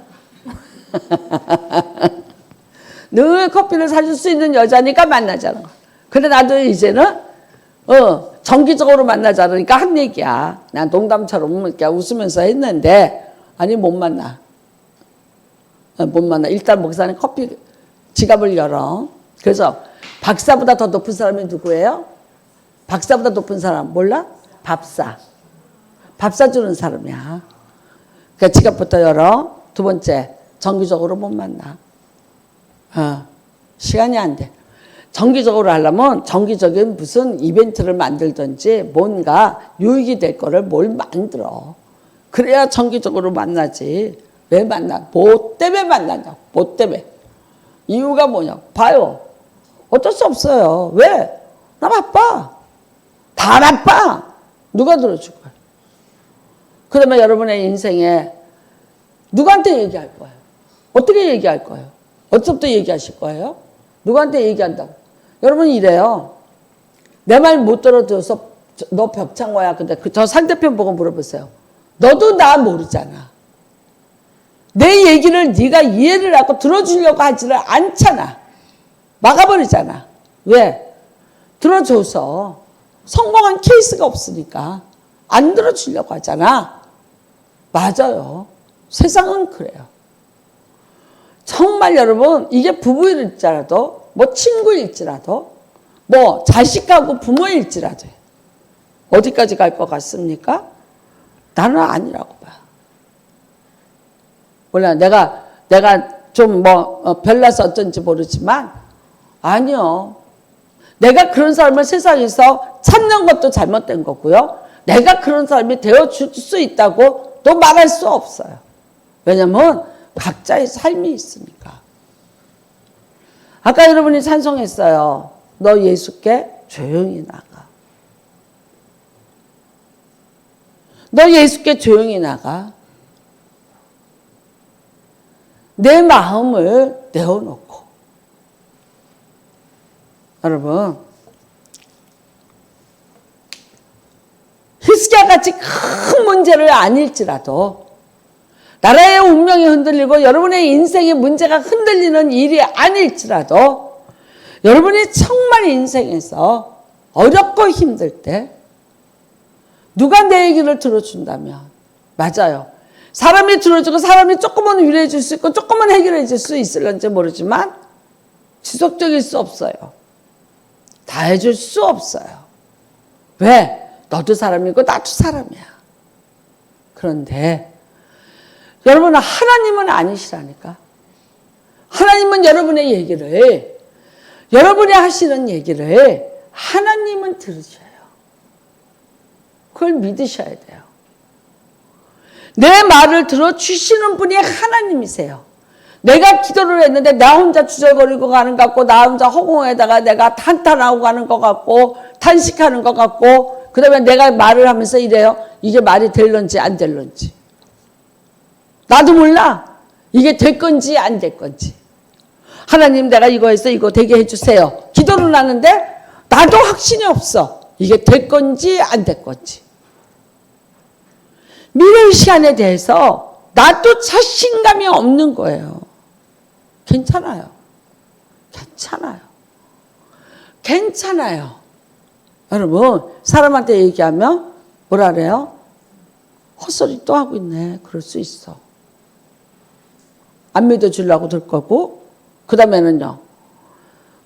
늘 커피를 사줄 수 있는 여자니까 만나자는 거야. 근데 나도 이제는 정기적으로 만나자니까 한 얘기야. 난 농담처럼 이렇게 웃으면서 했는데 아니 못 만나. 못 만나. 일단 목사님 커피 지갑을 열어. 그래서 박사보다 더 높은 사람이 누구예요? 박사보다 높은 사람 몰라? 밥사. 밥 사주는 사람이야. 그러니까 지갑부터 열어. 두 번째, 정기적으로 못 만나. 시간이 안 돼. 정기적으로 하려면 정기적인 무슨 이벤트를 만들든지 뭔가 유익이 될 거를 뭘 만들어. 그래야 정기적으로 만나지. 왜 만나? 뭐 때문에 만나냐고. 뭐 때문에. 이유가 뭐냐고. 봐요. 어쩔 수 없어요. 왜? 나 바빠. 다 바빠. 누가 들어줄 거야? 그러면 여러분의 인생에 누구한테 얘기할 거예요? 어떻게 얘기할 거예요? 어디서부터 얘기하실 거예요? 누구한테 얘기한다고? 여러분 이래요. 내 말 못 들어줘서 너 벽창호야. 근데 저 상대편 보고 물어보세요. 너도 나 모르잖아. 내 얘기를 네가 이해를 하고 들어주려고 하지를 않잖아. 막아버리잖아. 왜? 들어줘서 성공한 케이스가 없으니까 안 들어주려고 하잖아. 맞아요. 세상은 그래요. 정말 여러분 이게 부부일지라도 뭐 친구일지라도 뭐 자식하고 부모일지라도 어디까지 갈 것 같습니까? 나는 아니라고 봐. 몰라 내가 좀 뭐 별나서 어쩐지 모르지만 아니요. 내가 그런 사람을 세상에서 찾는 것도 잘못된 거고요. 내가 그런 사람이 되어줄 수 있다고 또 말할 수 없어요. 왜냐면 각자의 삶이 있으니까. 아까 여러분이 찬송했어요. 너 예수께 조용히 나가. 너 예수께 조용히 나가. 내 마음을 내어놓고. 여러분 히스기야 같이 큰 문제를 아닐지라도 나라의 운명이 흔들리고 여러분의 인생의 문제가 흔들리는 일이 아닐지라도 여러분이 정말 인생에서 어렵고 힘들 때 누가 내 얘기를 들어준다면 맞아요. 사람이 들어주고 사람이 조금은 위로해 줄 수 있고 조금은 해결해 줄 수 있을런지 모르지만 지속적일 수 없어요. 다 해줄 수 없어요. 왜? 너도 사람이고 나도 사람이야. 그런데 여러분 하나님은 아니시라니까. 하나님은 여러분의 얘기를 여러분이 하시는 얘기를 하나님은 들으셔요. 그걸 믿으셔야 돼요. 내 말을 들어주시는 분이 하나님이세요. 내가 기도를 했는데 나 혼자 주저거리고 가는 것 같고 나 혼자 허공에다가 내가 탄탄하고 가는 것 같고 탄식하는 것 같고 그 다음에 내가 말을 하면서 이래요. 이게 말이 될런지 안 될런지. 나도 몰라. 이게 될 건지 안 될 건지. 하나님 내가 이거 해서 이거 되게 해주세요. 기도를 하는데 나도 확신이 없어. 이게 될 건지 안 될 건지. 미래의 시간에 대해서 나도 자신감이 없는 거예요. 괜찮아요. 괜찮아요. 괜찮아요. 여러분, 사람한테 얘기하면 뭐라 그래요? 헛소리 또 하고 있네. 그럴 수 있어. 안 믿어주려고 들 거고, 그 다음에는요,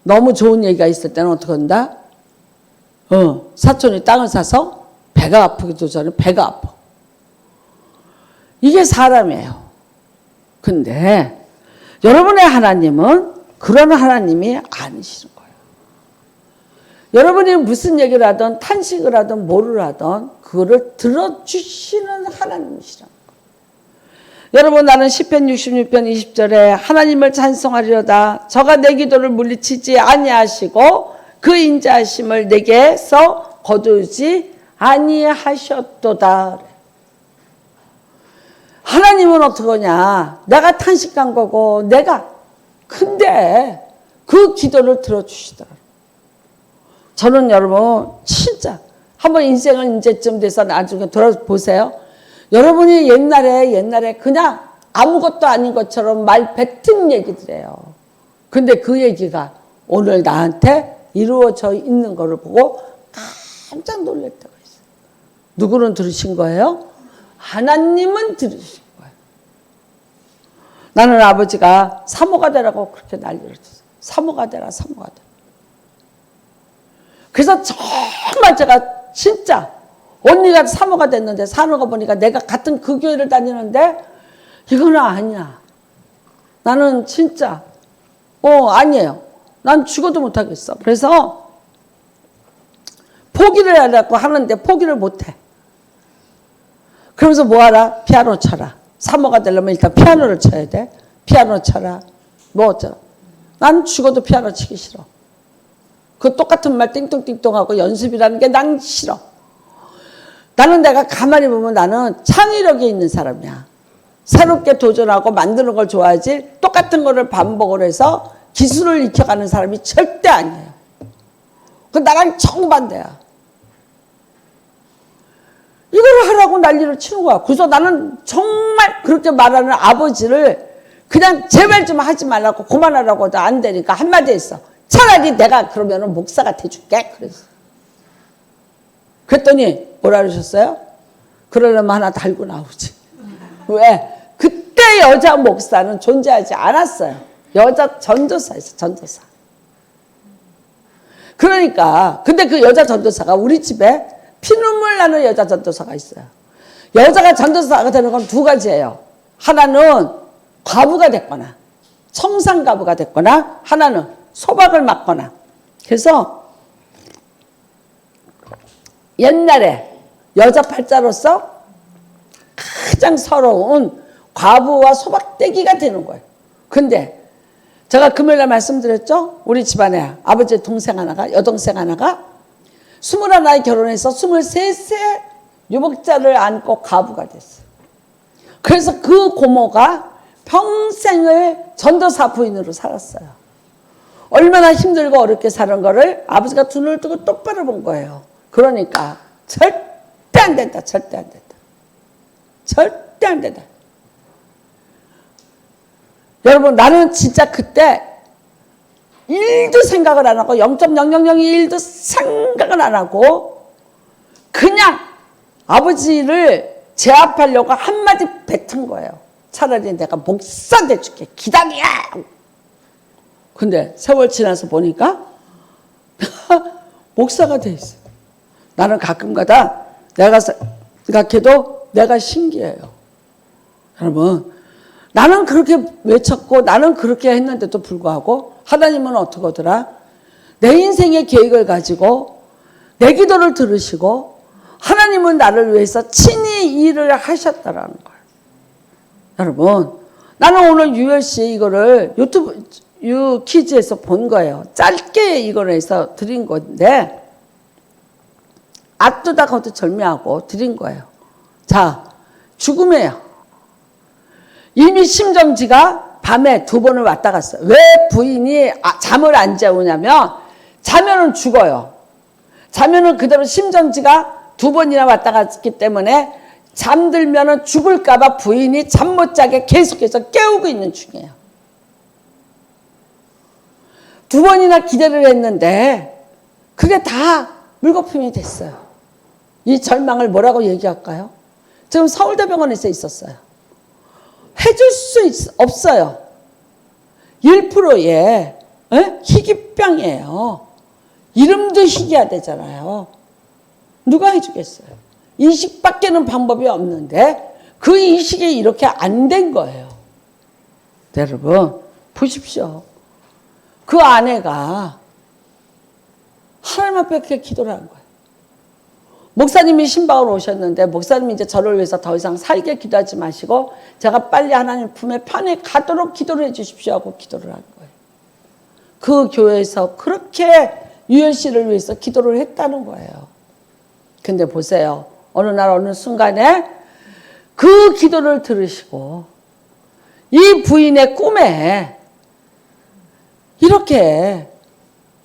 너무 좋은 얘기가 있을 때는 어떻게 한다? 사촌이 땅을 사서 배가 아프기도 전에 배가 아파. 이게 사람이에요. 근데 여러분의 하나님은 그런 하나님이 아니시는 거예요. 여러분이 무슨 얘기를 하든 탄식을 하든 뭐를 하든 그거를 들어주시는 하나님이시라는 거예요. 여러분, 나는 시편 66편 20절에 하나님을 찬송하리로다. 저가 내 기도를 물리치지 아니하시고 그 인자하심을 내게서 거두지 아니하셨도다. 하나님은 어떡하냐. 내가 탄식한 거고 근데 그 기도를 들어주시더라. 저는 여러분 진짜 한번 인생을 이제쯤 돼서 나중에 돌아보세요. 여러분이 옛날에 그냥 아무것도 아닌 것처럼 말 뱉은 얘기들이에요. 근데 그 얘기가 오늘 나한테 이루어져 있는 거를 보고 깜짝 놀랄 때가 있어요. 누구는 들으신 거예요? 하나님은 들으신 거예요. 나는 아버지가 사모가 되라고 그렇게 난리를 쳤어요. 사모가 되라. 그래서 정말 제가 진짜 언니가 사모가 됐는데 사는 거 보니까 내가 같은 그 교회를 다니는데 이거는 아니야. 나는 진짜 아니에요. 난 죽어도 못하겠어. 그래서 포기를 하려고 하는데 포기를 못해. 그러면서 뭐하라? 피아노 쳐라. 사모가 되려면 일단 피아노를 쳐야 돼. 피아노 쳐라. 뭐 어쩌라. 난 죽어도 피아노 치기 싫어. 그 똑같은 말 띵똥띵똥하고 연습이라는 게 난 싫어. 나는 내가 가만히 보면 나는 창의력이 있는 사람이야. 새롭게 도전하고 만드는 걸 좋아하지 똑같은 거를 반복을 해서 기술을 익혀가는 사람이 절대 아니에요. 그 나랑 정반대야. 이걸 하라고 난리를 치는 거야. 그래서 나는 정말 그렇게 말하는 아버지를 그냥 제발 좀 하지 말라고 그만하라고 안 되니까 한마디 했어. 차라리 내가 그러면은 목사가 돼줄게. 그랬어. 그랬더니 뭐라 그러셨어요? 그러려면 하나 달고 나오지. 왜? 그때 여자 목사는 존재하지 않았어요. 여자 전도사였어. 전도사. 그러니까 근데 그 여자 전도사가 우리 집에 피눈물 나는 여자 전도사가 있어요. 여자가 전도사가 되는 건 두 가지예요. 하나는 과부가 됐거나 청산가부가 됐거나 하나는 소박을 맞거나. 그래서 옛날에 여자 팔자로서 가장 서러운 과부와 소박대기가 되는 거예요. 근데 제가 금요일날 말씀드렸죠? 우리 집안에 아버지의 동생 하나가, 여동생 하나가 21에 결혼해서 23세 유목자를 안고 과부가 됐어요. 그래서 그 고모가 평생을 전도사 부인으로 살았어요. 얼마나 힘들고 어렵게 사는 거를 아버지가 두 눈을 뜨고 똑바로 본 거예요. 그러니까 절대 안 된다. 절대 안 된다. 절대 안 된다. 여러분, 나는 진짜 그때 1도 생각을 안 하고 0.0001도 생각을 안 하고 그냥 아버지를 제압하려고 한마디 뱉은 거예요. 차라리 내가 목사 돼줄게. 기다려. 근데 세월 지나서 보니까 목사가 돼 있어요. 나는 가끔가다 내가 생각해도 내가 신기해요. 여러분, 나는 그렇게 외쳤고 나는 그렇게 했는데도 불구하고 하나님은 어떻게 하더라? 내 인생의 계획을 가지고 내 기도를 들으시고 하나님은 나를 위해서 친히 일을 하셨다라는 거예요. 여러분, 나는 오늘 유열씨 이거를 유튜브 유키즈에서 본 거예요. 짧게 이걸 해서 드린 건데 앞두다 거두 절미하고 드린 거예요. 자, 죽음이에요. 이미 심정지가 밤에 2번을 왔다 갔어요. 왜 부인이 잠을 안 재우냐면 자면은 죽어요. 자면은 그대로 심정지가 2번이나 왔다 갔기 때문에 잠들면은 죽을까봐 부인이 잠 못 자게 계속해서 깨우고 있는 중이에요. 2번이나 기대를 했는데 그게 다 물거품이 됐어요. 이 절망을 뭐라고 얘기할까요? 지금 서울대병원에서 있었어요. 해줄 수 없어요. 1%의 희귀병이에요. 이름도 희귀해야 되잖아요. 누가 해주겠어요? 이식밖에는 방법이 없는데 그 이식이 이렇게 안 된 거예요. 여러분 보십시오. 그 아내가 하나님 앞에 그렇게 기도를 한 거예요. 목사님이 신방으로 오셨는데 목사님이 이제 저를 위해서 더 이상 살게 기도하지 마시고 제가 빨리 하나님 품에 편히 가도록 기도를 해 주십시오 하고 기도를 한 거예요. 그 교회에서 그렇게 유현 씨를 위해서 기도를 했다는 거예요. 근데 보세요. 어느 날 어느 순간에 그 기도를 들으시고 이 부인의 꿈에 이렇게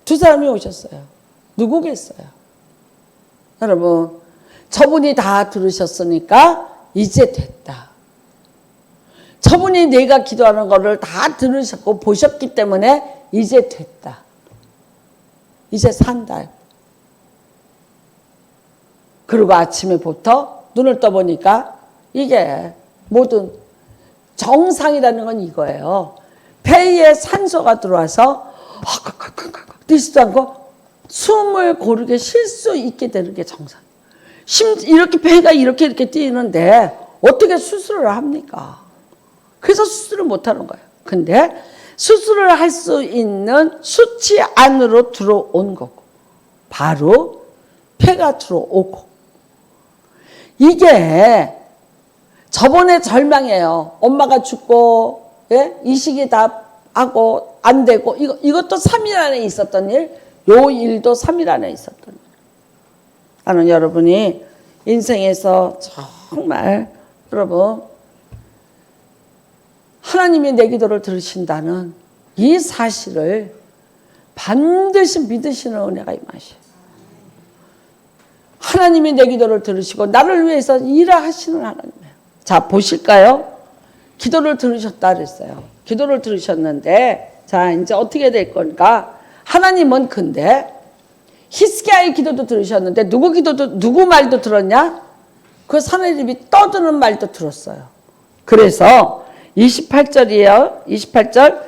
2사람이 오셨어요. 누구겠어요? 여러분, 저분이 다 들으셨으니까 이제 됐다. 저분이 내가 기도하는 거를 다 들으셨고 보셨기 때문에 이제 됐다. 이제 산다. 그리고 아침에부터 눈을 떠보니까 이게 모든 정상이라는 건 이거예요. 폐에 산소가 들어와서 뛰지도 않고 숨을 고르게 쉴 수 있게 되는 게 정상. 이렇게 배가 이렇게 뛰는데 어떻게 수술을 합니까? 그래서 수술을 못 하는 거예요. 근데 수술을 할 수 있는 수치 안으로 들어온 거고 바로 폐가 들어오고 이게 저번에 절망이에요. 엄마가 죽고 이식이 다 하고 안 되고 이것도 3일 안에 있었던 일, 요 일도 3일 안에 있었던 일. 나는 여러분이 인생에서 정말 여러분 하나님이 내 기도를 들으신다는 이 사실을 반드시 믿으시는 은혜가 임하셔요. 하나님이 내 기도를 들으시고 나를 위해서 일을 하시는 하나님이에요. 자, 보실까요? 기도를 들으셨다 그랬어요. 기도를 들으셨는데 자, 이제 어떻게 될 건가? 하나님은 근데 히스기야의 기도도 들으셨는데 누구 말도 들었냐? 그 사내립이 떠드는 말도 들었어요. 그래서 28절이에요. 28절.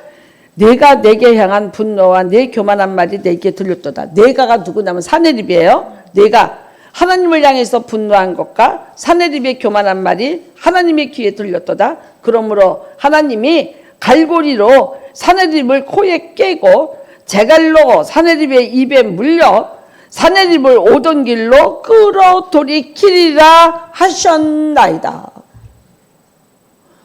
내가 내게 향한 분노와 내 교만한 말이 내게 들렸도다. 내가가 누구냐면 사내립이에요. 내가 하나님을 향해서 분노한 것과 사내립의 교만한 말이 하나님의 귀에 들렸도다. 그러므로 하나님이 갈고리로 사내립을 코에 깨고 제갈로 사내립의 입에 물려 사내립을 오던 길로 끌어돌이키리라 하셨나이다.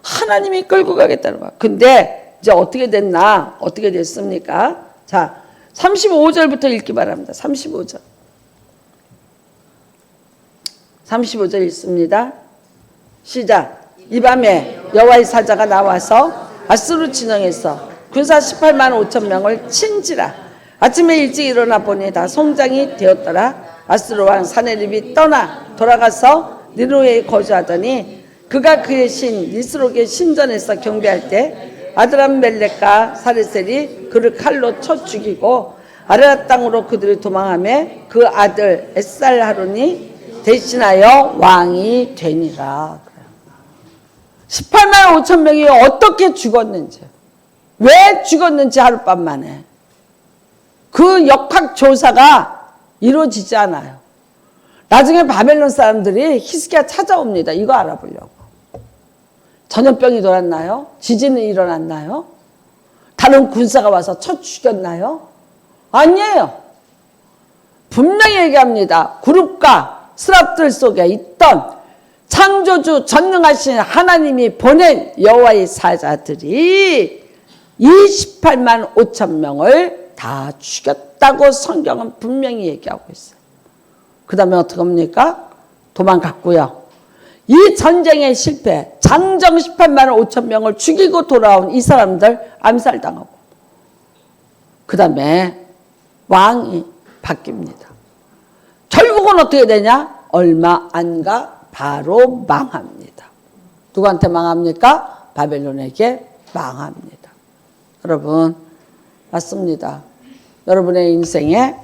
하나님이 끌고 가겠다는 거야. 근데 이제 어떻게 됐나? 어떻게 됐습니까? 자, 35절부터 읽기 바랍니다. 35절. 35절 읽습니다. 시작. 이 밤에 여호와의 사자가 나와서 아수르 진영에서 군사 18만 5천 명을 친지라. 아침에 일찍 일어나 보니 다 송장이 되었더라. 아수르 왕 사네립이 떠나 돌아가서 니누에 거주하더니 그가 그의 신 니스록의 신전에서 경배할 때 아드람멜렉과 사레셀이 그를 칼로 쳐 죽이고 아르랏 땅으로 그들이 도망하며 그 아들 에살하론이 대신하여 왕이 되니라. 18만 5천 명이 어떻게 죽었는지, 왜 죽었는지 하룻밤 만에 그 역학조사가 이루어지지 않아요. 나중에 바벨론 사람들이 히스기야 찾아옵니다. 이거 알아보려고. 전염병이 돌았나요? 지진이 일어났나요? 다른 군사가 와서 쳐 죽였나요? 아니에요. 분명히 얘기합니다. 그룹과 스랍들 속에 있던 창조주 전능하신 하나님이 보낸 여호와의 사자들이 28만 5천 명을 다 죽였다고 성경은 분명히 얘기하고 있어요. 그 다음에 어떻게 합니까? 도망갔고요. 이 전쟁의 실패, 장정 18만 5천 명을 죽이고 돌아온 이 사람들 암살당하고 그 다음에 왕이 바뀝니다. 결국은 어떻게 되냐? 얼마 안 가 바로 망합니다. 누구한테 망합니까? 바벨론에게 망합니다. 여러분, 맞습니다. 여러분의 인생에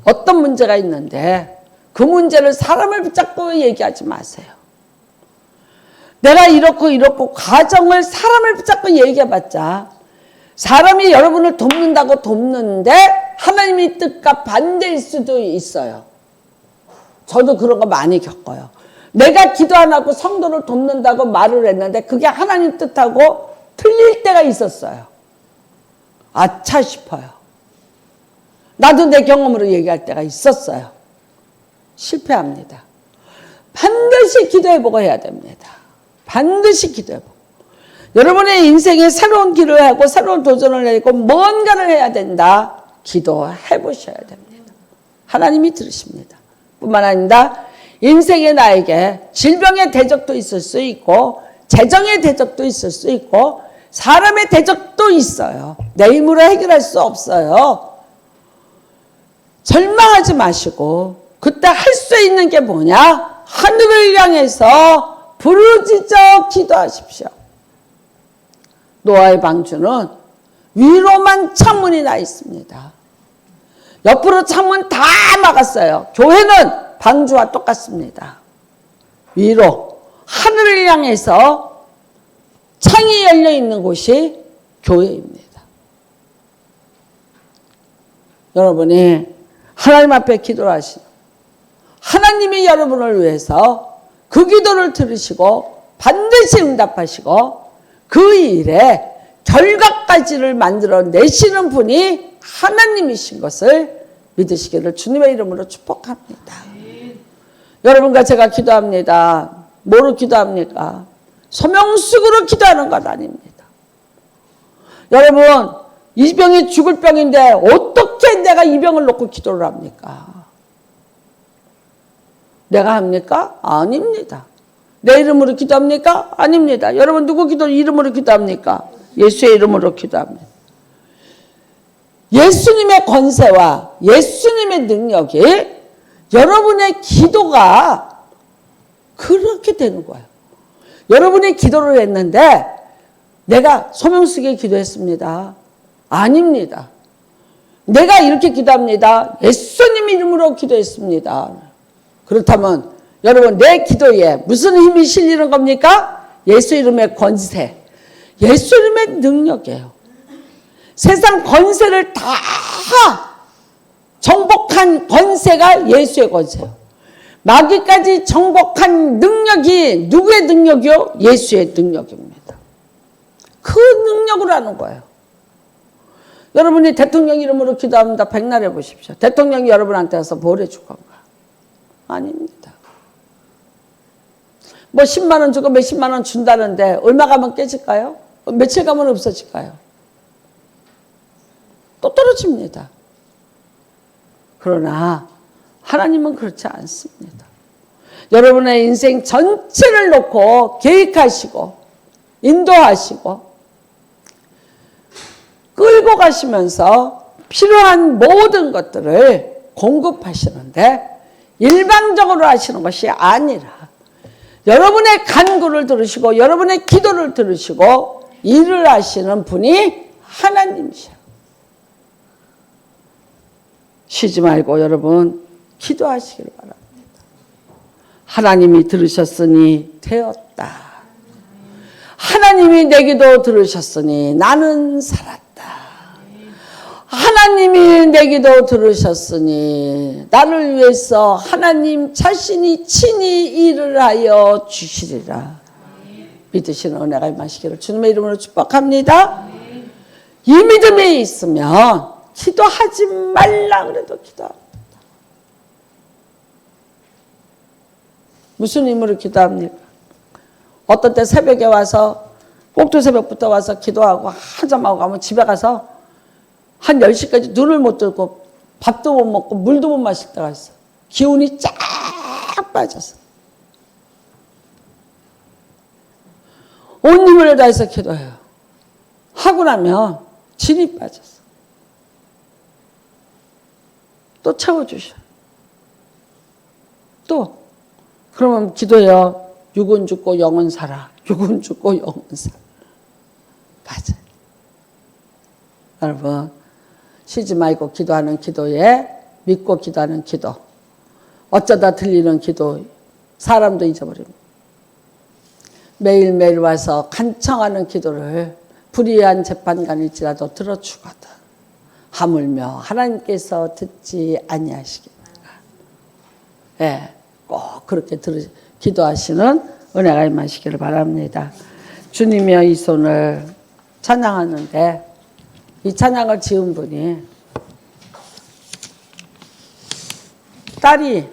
어떤 문제가 있는데 그 문제를 사람을 붙잡고 얘기하지 마세요. 내가 이렇고 가정을 사람을 붙잡고 얘기해봤자 사람이 여러분을 돕는다고 돕는데 하나님의 뜻과 반대일 수도 있어요. 저도 그런 거 많이 겪어요. 내가 기도 안 하고 성도를 돕는다고 말을 했는데 그게 하나님 뜻하고 틀릴 때가 있었어요. 아차 싶어요. 나도 내 경험으로 얘기할 때가 있었어요. 실패합니다. 반드시 기도해보고 해야 됩니다. 반드시 기도해보고. 여러분의 인생에 새로운 길을 하고 새로운 도전을 하고 뭔가를 해야 된다. 기도해보셔야 됩니다. 하나님이 들으십니다. 뿐만 아니라 인생의 나에게 질병의 대적도 있을 수 있고 재정의 대적도 있을 수 있고 사람의 대적도 있어요. 내 힘으로 해결할 수 없어요. 절망하지 마시고 그때 할 수 있는 게 뭐냐? 하늘을 향해서 부르짖어 기도하십시오. 노아의 방주는 위로만 창문이 나 있습니다. 옆으로 창문 다 막았어요. 교회는 방주와 똑같습니다. 위로 하늘을 향해서 창이 열려 있는 곳이 교회입니다. 여러분이 하나님 앞에 기도를 하시는 하나님이 여러분을 위해서 그 기도를 들으시고 반드시 응답하시고 그 일에 결과까지를 만들어내시는 분이 하나님이신 것을 믿으시기를 주님의 이름으로 축복합니다. 여러분과 제가 기도합니다. 뭐로 기도합니까? 소명숙으로 기도하는 것 아닙니다. 여러분, 이 병이 죽을 병인데 어떻게 내가 이 병을 놓고 기도를 합니까? 내가 합니까? 아닙니다. 내 이름으로 기도합니까? 아닙니다. 여러분 누구 이름으로 기도합니까? 예수의 이름으로 기도합니다. 예수님의 권세와 예수님의 능력이 여러분의 기도가 그렇게 되는 거예요. 여러분이 기도를 했는데 내가 소명숙에 기도했습니다. 아닙니다. 내가 이렇게 기도합니다. 예수님 이름으로 기도했습니다. 그렇다면 여러분 내 기도에 무슨 힘이 실리는 겁니까? 예수 이름의 권세, 예수 이름의 능력이에요. 세상 권세를 다 정복한 권세가 예수의 권세예요. 마귀까지 정복한 능력이 누구의 능력이요? 예수의 능력입니다. 그 능력으로 하는 거예요. 여러분이 대통령 이름으로 기도합니다. 백날 해보십시오. 대통령이 여러분한테 와서 뭘 해줄 건가? 아닙니다. 뭐 10만 원 주고 몇십만 원 준다는데 얼마 가면 깨질까요? 며칠 가면 없어질까요? 또 떨어집니다. 그러나 하나님은 그렇지 않습니다. 여러분의 인생 전체를 놓고 계획하시고 인도하시고 끌고 가시면서 필요한 모든 것들을 공급하시는데 일방적으로 하시는 것이 아니라 여러분의 간구를 들으시고 여러분의 기도를 들으시고 일을 하시는 분이 하나님이셔요. 쉬지 말고 여러분 기도하시길 바랍니다. 하나님이 들으셨으니 되었다. 하나님이 내 기도 들으셨으니 나는 살았다. 하나님이 내 기도 들으셨으니 나를 위해서 하나님 자신이 친히 일을 하여 주시리라. 믿으시는 은혜가 임하시기를 주님의 이름으로 축복합니다. 이 믿음이 있으면 기도하지 말라 그래도 기도합니다. 무슨 힘으로 기도합니까? 어떤 때 새벽에 와서 꼭두 새벽부터 와서 기도하고 한잠하고 가면 집에 가서 한 10시까지 눈을 못 뜨고 밥도 못 먹고 물도 못 마실 때가 있어. 기운이 쫙 빠졌어. 온 힘을 다해서 기도해요. 하고 나면 진이 빠졌어. 또 채워주셔. 또 그러면 기도해요. 육은 죽고 영은 살아. 육은 죽고 영은 살아. 맞아요. 여러분 쉬지 말고 기도하는 기도에 믿고 기도하는 기도. 어쩌다 들리는 기도 사람도 잊어버립니다. 매일매일 와서 간청하는 기도를 불의한 재판관일지라도 들어주거든. 하물며 하나님께서 듣지 아니하시겠는가. 예, 꼭 그렇게 기도하시는 은혜가 임하시기를 바랍니다. 주님의 이 손을 찬양하는데 이 찬양을 지은 분이 딸이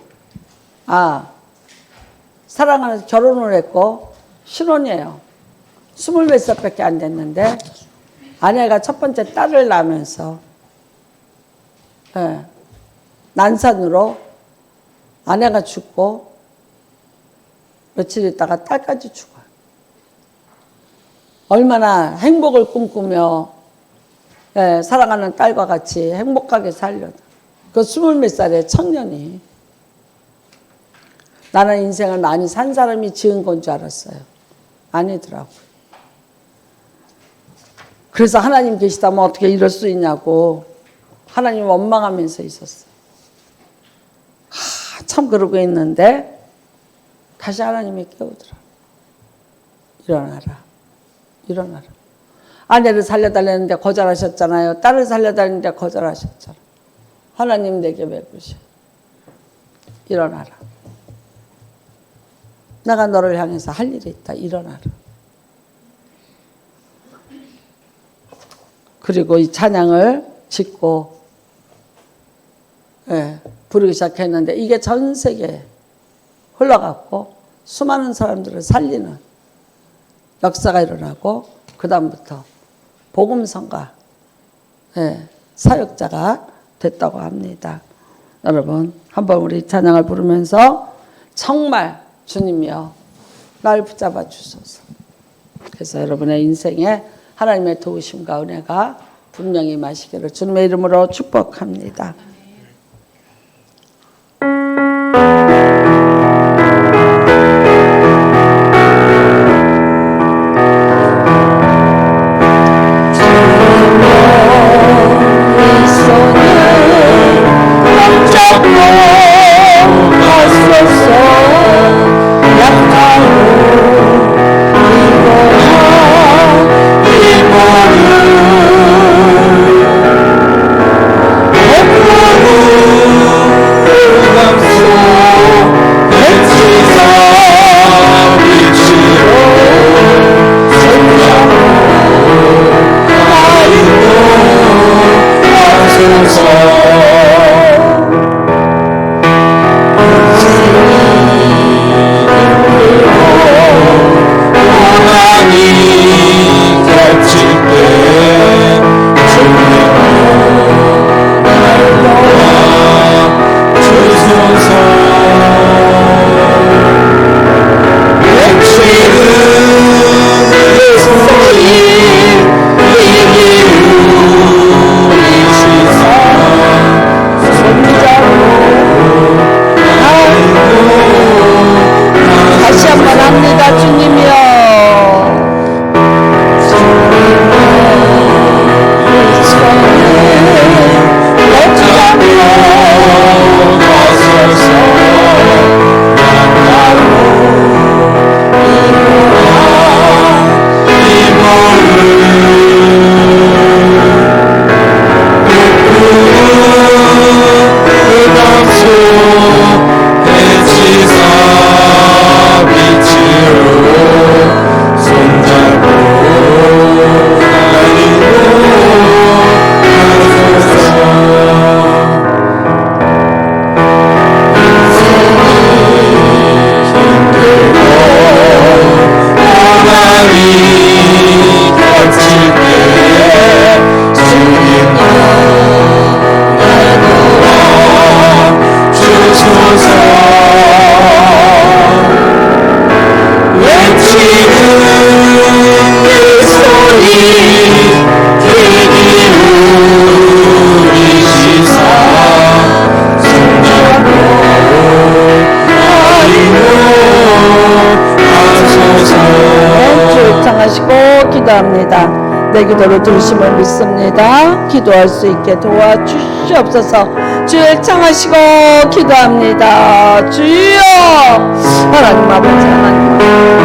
사랑하는 결혼을 했고 신혼이에요. 20몇 살밖에 안 됐는데 아내가 첫 번째 딸을 낳으면서 난산으로 아내가 죽고 며칠 있다가 딸까지 죽어요. 얼마나 행복을 꿈꾸며 사랑하는 딸과 같이 행복하게 살려다. 그 20몇 살의 청년이 나는 인생을 많이 산 사람이 지은 건 줄 알았어요. 아니더라고요. 그래서 하나님 계시다면 어떻게 이럴 수 있냐고 하나님 원망하면서 있었어요. 참 그러고 있는데 다시 하나님이 깨우더라. 일어나라. 일어나라. 아내를 살려달라는데 거절하셨잖아요. 딸을 살려달라는데 거절하셨잖아요. 하나님 내게 베푸셔. 일어나라. 내가 너를 향해서 할 일이 있다. 일어나라. 그리고 이 찬양을 짓고 부르기 시작했는데 이게 전 세계에 흘러갔고 수많은 사람들을 살리는 역사가 일어나고 그 다음부터 복음성가 사역자가 됐다고 합니다. 여러분 한번 우리 찬양을 부르면서 정말 주님이여 날 붙잡아 주소서. 그래서 여러분의 인생에 하나님의 도우심과 은혜가 분명히 임하시기를 주님의 이름으로 축복합니다. Oh 청하시고 기도합니다. 내 기도를 들으심을 믿습니다. 기도할 수 있게 도와주시옵소서. 주를 청하시고 기도합니다. 주여. 하나님 아버지, 하나님